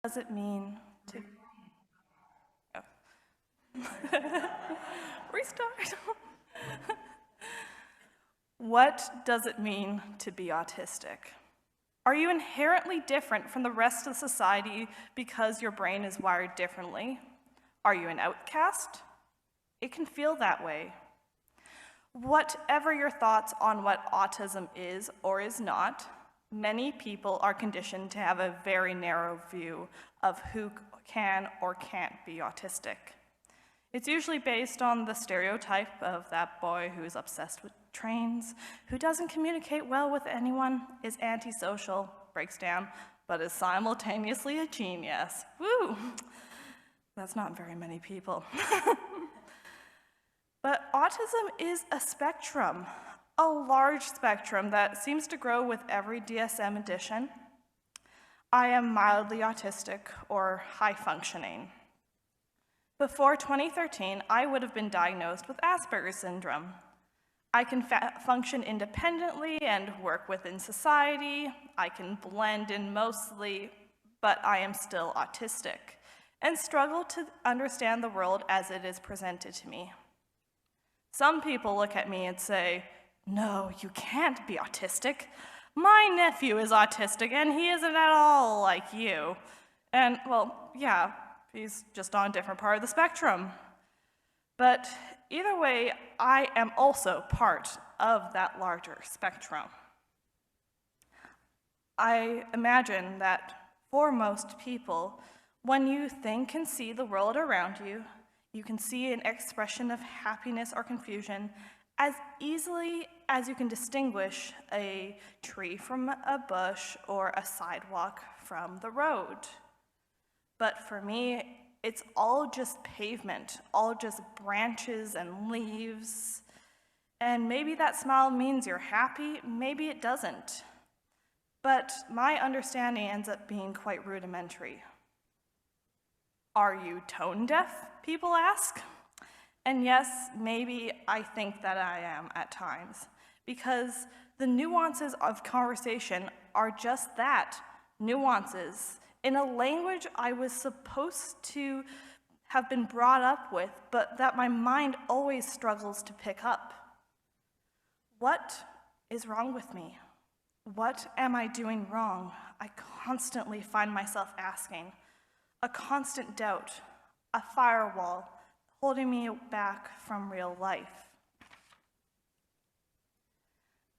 Does it mean to restart? What does it mean to be autistic? Are you inherently different from the rest of society because your brain is wired differently? Are you an outcast? It can feel that way. Whatever your thoughts on what autism is or is not, many people are conditioned to have a very narrow view of who can or can't be autistic. It's usually based on the stereotype of that boy who's obsessed with trains, who doesn't communicate well with anyone, is antisocial, breaks down, but is simultaneously a genius. Woo! That's not very many people. But autism is a spectrum, a large spectrum that seems to grow with every DSM edition. I am mildly autistic or high functioning. Before 2013, I would have been diagnosed with Asperger's syndrome. I can function independently and work within society. I can blend in mostly, but I am still autistic and struggle to understand the world as it is presented to me. Some people look at me and say, "No, you can't be autistic. My nephew is autistic and he isn't at all like you." And, well, yeah, he's just on a different part of the spectrum. But either way, I am also part of that larger spectrum. I imagine that for most people, when you think and see the world around you, you can see an expression of happiness or confusion as easily as you can distinguish a tree from a bush or a sidewalk from the road. But for me, it's all just pavement, all just branches and leaves. And maybe that smile means you're happy, maybe it doesn't. But my understanding ends up being quite rudimentary. Are you tone deaf, people ask? And yes, maybe I think that I am at times, because the nuances of conversation are just that, nuances, in a language I was supposed to have been brought up with, but that my mind always struggles to pick up. What is wrong with me? What am I doing wrong? I constantly find myself asking. A constant doubt, a firewall, holding me back from real life.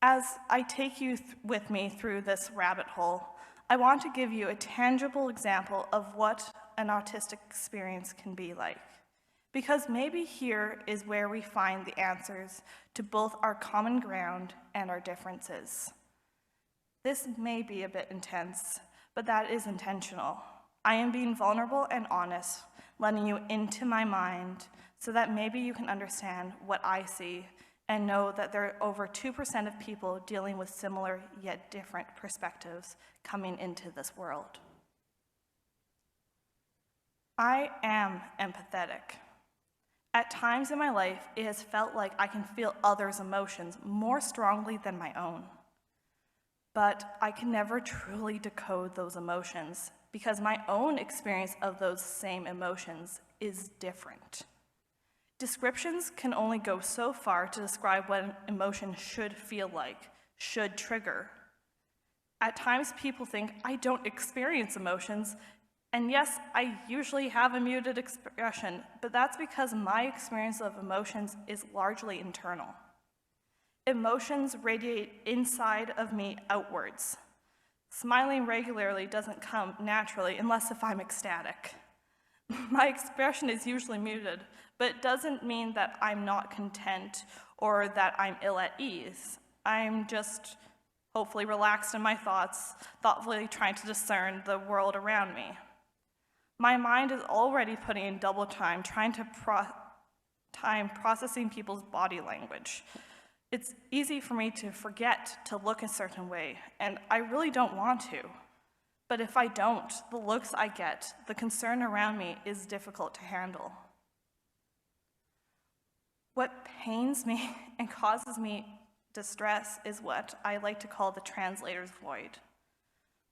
As I take you with me through this rabbit hole, I want to give you a tangible example of what an autistic experience can be like, because maybe here is where we find the answers to both our common ground and our differences. This may be a bit intense, but that is intentional. I am being vulnerable and honest, letting you into my mind so that maybe you can understand what I see and know that there are over 2% of people dealing with similar yet different perspectives coming into this world. I am empathetic. At times in my life, it has felt like I can feel others' emotions more strongly than my own. But I can never truly decode those emotions because my own experience of those same emotions is different. Descriptions can only go so far to describe what an emotion should feel like, should trigger. At times, people think I don't experience emotions, and yes, I usually have a muted expression, but that's because my experience of emotions is largely internal. Emotions radiate inside of me outwards. Smiling regularly doesn't come naturally unless if I'm ecstatic. My expression is usually muted, but it doesn't mean that I'm not content or that I'm ill at ease. I'm just hopefully relaxed in my thoughts, thoughtfully trying to discern the world around me. My mind is already putting in double time trying to processing people's body language. It's easy for me to forget to look a certain way, and I really don't want to. But if I don't, the looks I get, the concern around me is difficult to handle. What pains me and causes me distress is what I like to call the translator's void.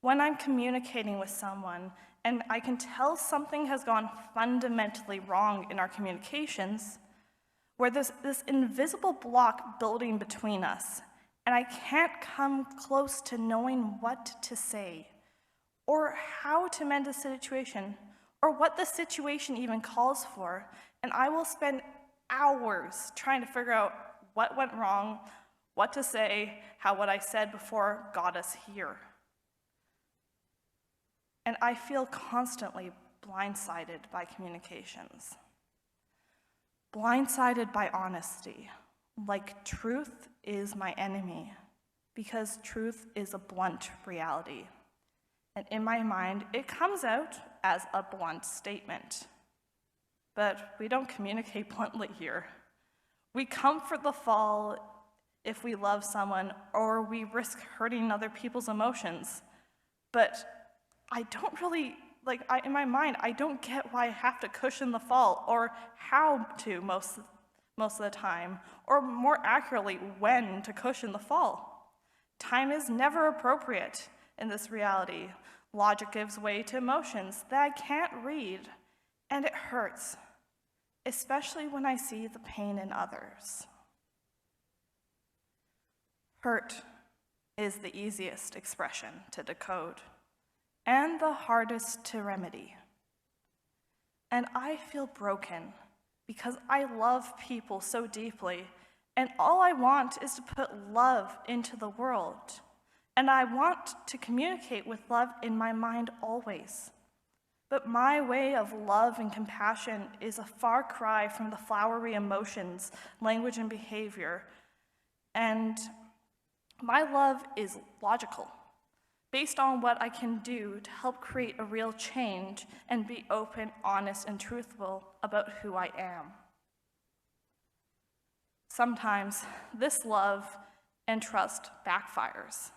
When I'm communicating with someone and I can tell something has gone fundamentally wrong in our communications, where there's this invisible block building between us, and I can't come close to knowing what to say, or how to mend a situation, or what the situation even calls for, and I will spend hours trying to figure out what went wrong, what to say, how what I said before got us here. And I feel constantly blindsided by communications. Blindsided by honesty, like truth is my enemy, because truth is a blunt reality. And in my mind, it comes out as a blunt statement. But we don't communicate bluntly here. We comfort the fall if we love someone, or we risk hurting other people's emotions. But I don't really, in my mind, I don't get why I have to cushion the fall, or how to most of the time, or more accurately, when to cushion the fall. Time is never appropriate in this reality. Logic gives way to emotions that I can't read, and it hurts, especially when I see the pain in others. Hurt is the easiest expression to decode, and the hardest to remedy. And I feel broken because I love people so deeply, and all I want is to put love into the world. And I want to communicate with love in my mind always. But my way of love and compassion is a far cry from the flowery emotions, language, and behavior. And my love is logical, based on what I can do to help create a real change and be open, honest, and truthful about who I am. Sometimes this love and trust backfires.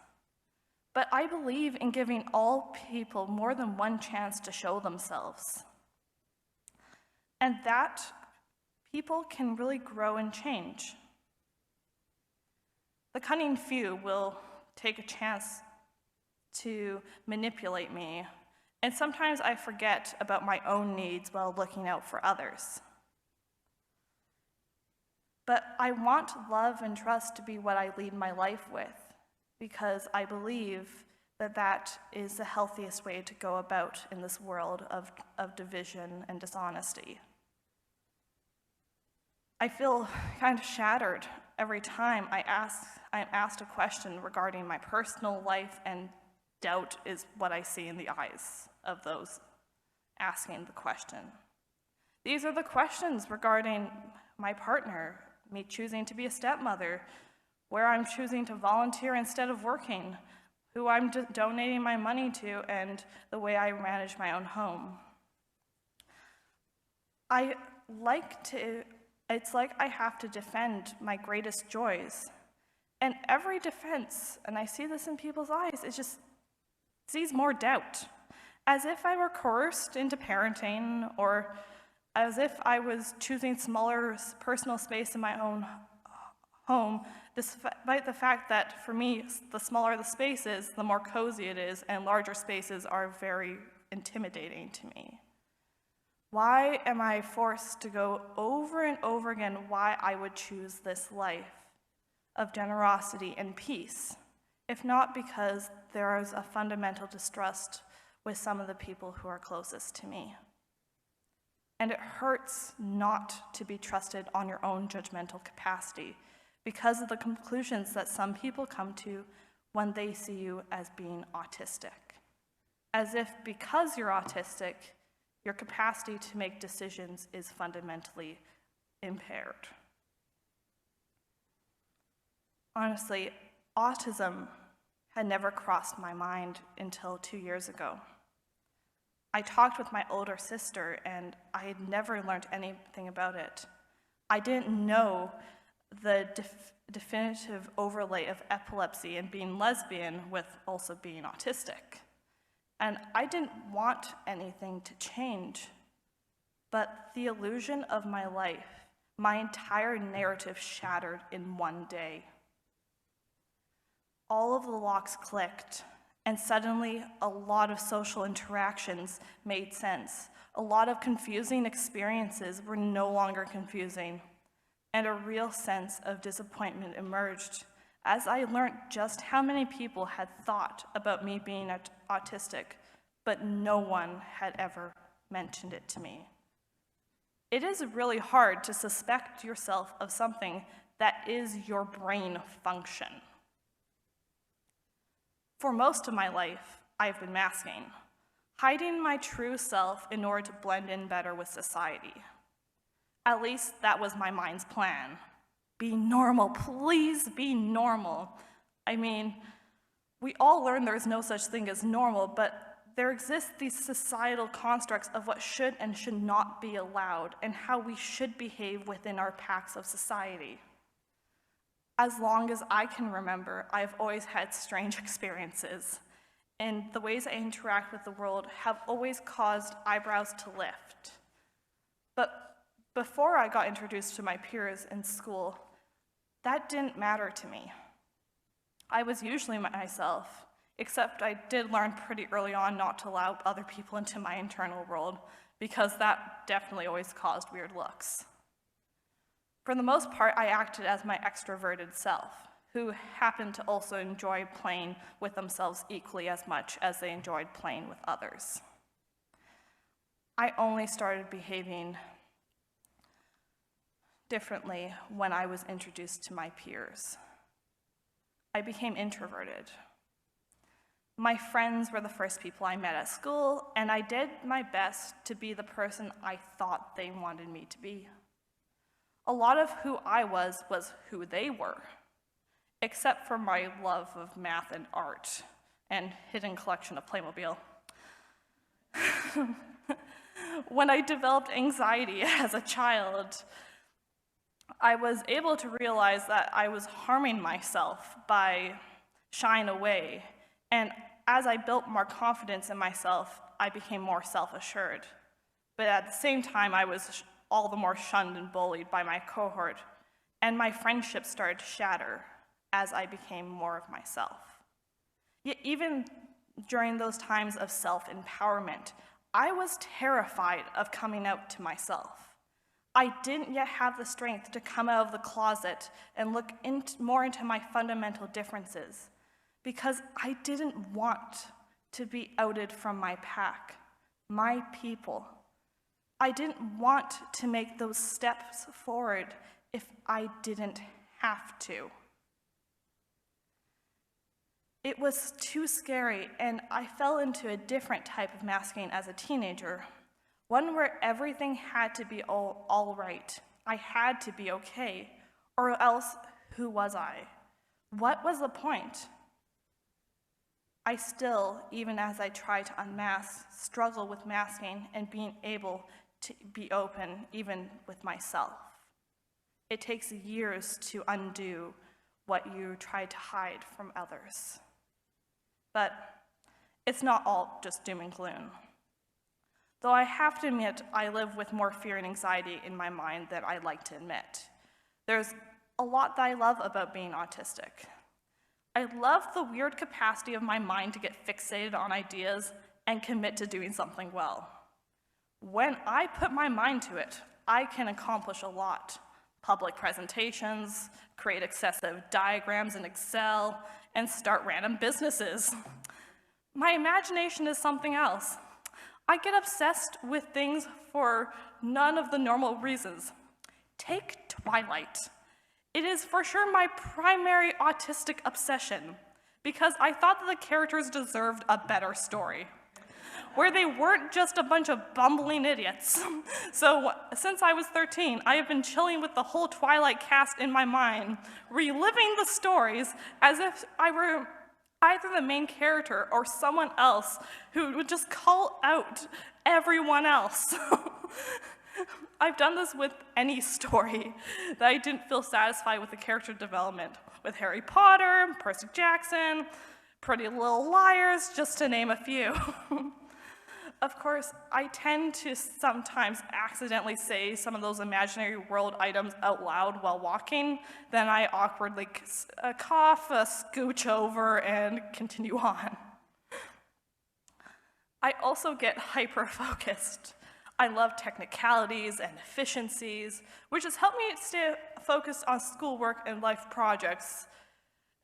But I believe in giving all people more than one chance to show themselves. And that people can really grow and change. The cunning few will take a chance to manipulate me, and sometimes I forget about my own needs while looking out for others. But I want love and trust to be what I lead my life with, because I believe that that is the healthiest way to go about in this world of division and dishonesty. I feel kind of shattered every time I'm asked a question regarding my personal life, and doubt is what I see in the eyes of those asking the question. These are the questions regarding my partner, me choosing to be a stepmother, where I'm choosing to volunteer instead of working, who I'm donating my money to, and the way I manage my own home. It's like I have to defend my greatest joys. And every defense, and I see this in people's eyes, it just sees more doubt. As if I were coerced into parenting, or as if I was choosing smaller personal space in my own home, despite the fact that for me, the smaller the space is, the more cozy it is, and larger spaces are very intimidating to me. Why am I forced to go over and over again why I would choose this life of generosity and peace, if not because there is a fundamental distrust with some of the people who are closest to me? And it hurts not to be trusted on your own judgmental capacity, because of the conclusions that some people come to when they see you as being autistic. As if because you're autistic, your capacity to make decisions is fundamentally impaired. Honestly, autism had never crossed my mind until 2 years ago. I talked with my older sister, and I had never learned anything about it. I didn't know the definitive overlay of epilepsy and being lesbian with also being autistic. And I didn't want anything to change, but the illusion of my life, my entire narrative shattered in one day. All of the locks clicked, And suddenly, a lot of social interactions made sense. A lot of confusing experiences were no longer confusing, and a real sense of disappointment emerged as I learned just how many people had thought about me being autistic, but no one had ever mentioned it to me. It is really hard to suspect yourself of something that is your brain function. For most of my life, I've been masking, hiding my true self in order to blend in better with society. At least that was my mind's plan. Be normal, please be normal. I mean, we all learn there's no such thing as normal, but there exist these societal constructs of what should and should not be allowed and how we should behave within our packs of society. As long as I can remember, I've always had strange experiences, and the ways I interact with the world have always caused eyebrows to lift. But before I got introduced to my peers in school, that didn't matter to me. I was usually myself, except I did learn pretty early on not to allow other people into my internal world, because that definitely always caused weird looks. For the most part, I acted as my extroverted self, who happened to also enjoy playing with themselves equally as much as they enjoyed playing with others. I only started behaving differently when I was introduced to my peers. I became introverted. My friends were the first people I met at school, and I did my best to be the person I thought they wanted me to be. A lot of who I was who they were, except for my love of math and art and hidden collection of Playmobil. When I developed anxiety as a child, I was able to realize that I was harming myself by shying away, and as I built more confidence in myself, I became more self-assured. But at the same time, I was all the more shunned and bullied by my cohort, and my friendships started to shatter as I became more of myself. Yet even during those times of self-empowerment, I was terrified of coming out to myself. I didn't yet have the strength to come out of the closet and look more into my fundamental differences, because I didn't want to be outed from my pack, my people. I didn't want to make those steps forward if I didn't have to. It was too scary, and I fell into a different type of masking as a teenager, one where everything had to be all right. I had to be okay, or else who was I? What was the point? I still, even as I try to unmask, struggle with masking and being able to be open even with myself. It takes years to undo what you try to hide from others. But it's not all just doom and gloom. Though I have to admit, I live with more fear and anxiety in my mind than I'd like to admit. There's a lot that I love about being autistic. I love the weird capacity of my mind to get fixated on ideas and commit to doing something well. When I put my mind to it, I can accomplish a lot. Public presentations, create excessive diagrams in Excel, and start random businesses. My imagination is something else. I get obsessed with things for none of the normal reasons. Take Twilight. It is for sure my primary autistic obsession, because I thought that the characters deserved a better story, where they weren't just a bunch of bumbling idiots. So since I was 13, I have been chilling with the whole Twilight cast in my mind, reliving the stories as if I were either the main character or someone else who would just call out everyone else. I've done this with any story that I didn't feel satisfied with the character development, with Harry Potter, Percy Jackson, Pretty Little Liars, just to name a few. Of course, I tend to sometimes accidentally say some of those imaginary world items out loud while walking, then I awkwardly cough, scooch over, and continue on. I also get hyper-focused. I love technicalities and efficiencies, which has helped me stay focused on schoolwork and life projects,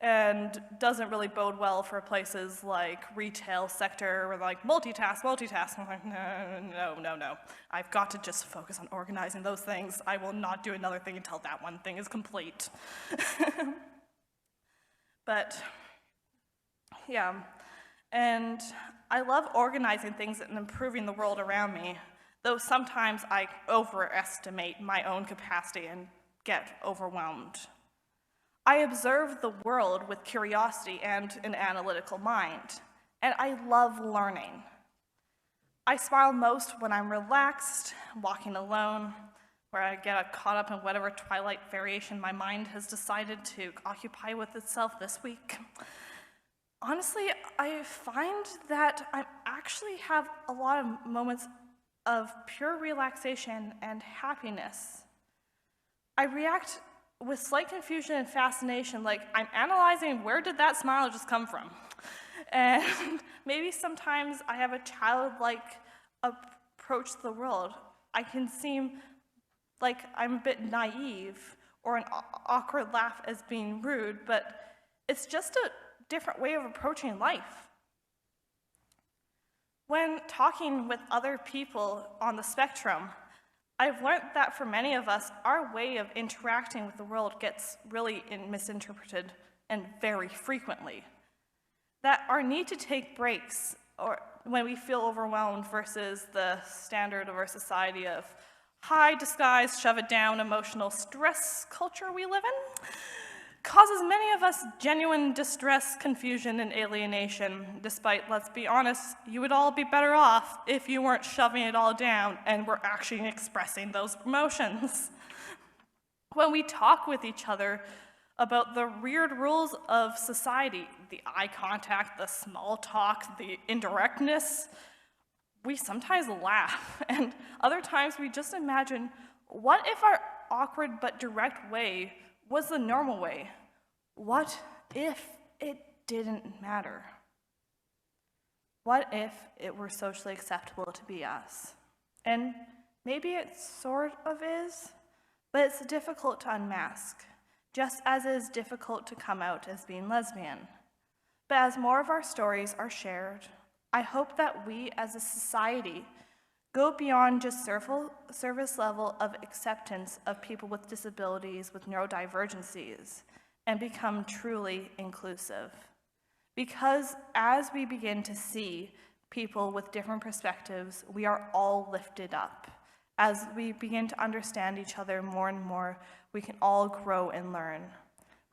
and doesn't really bode well for places like retail sector or like multitask. I'm like, no. I've got to just focus on organizing those things. I will not do another thing until that one thing is complete. But yeah, and I love organizing things and improving the world around me, though sometimes I overestimate my own capacity and get overwhelmed. I observe the world with curiosity and an analytical mind, and I love learning. I smile most when I'm relaxed, walking alone, where I get caught up in whatever twilight variation my mind has decided to occupy with itself this week. Honestly, I find that I actually have a lot of moments of pure relaxation and happiness. I react with slight confusion and fascination, like I'm analyzing where did that smile just come from? And maybe sometimes I have a childlike approach to the world. I can seem like I'm a bit naive or an awkward laugh as being rude, but it's just a different way of approaching life. When talking with other people on the spectrum, I've learned that for many of us, our way of interacting with the world gets really misinterpreted and very frequently. That our need to take breaks or when we feel overwhelmed versus the standard of our society of hide, disguise, shove it down, emotional stress culture we live in, causes many of us genuine distress, confusion, and alienation, despite, let's be honest, you would all be better off if you weren't shoving it all down and were actually expressing those emotions. When we talk with each other about the weird rules of society, the eye contact, the small talk, the indirectness, we sometimes laugh, and other times we just imagine, what if our awkward but direct way was the normal way? What if it didn't matter? What if it were socially acceptable to be us? And maybe it sort of is, but it's difficult to unmask, just as it is difficult to come out as being lesbian. But as more of our stories are shared, I hope that we as a society go beyond just service level of acceptance of people with disabilities, with neurodivergencies, and become truly inclusive. Because as we begin to see people with different perspectives, we are all lifted up. As we begin to understand each other more and more, we can all grow and learn.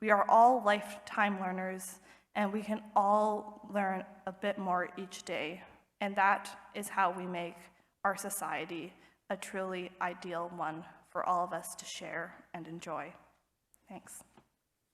We are all lifetime learners, and we can all learn a bit more each day. And that is how we make our society a truly ideal one for all of us to share and enjoy. Thanks.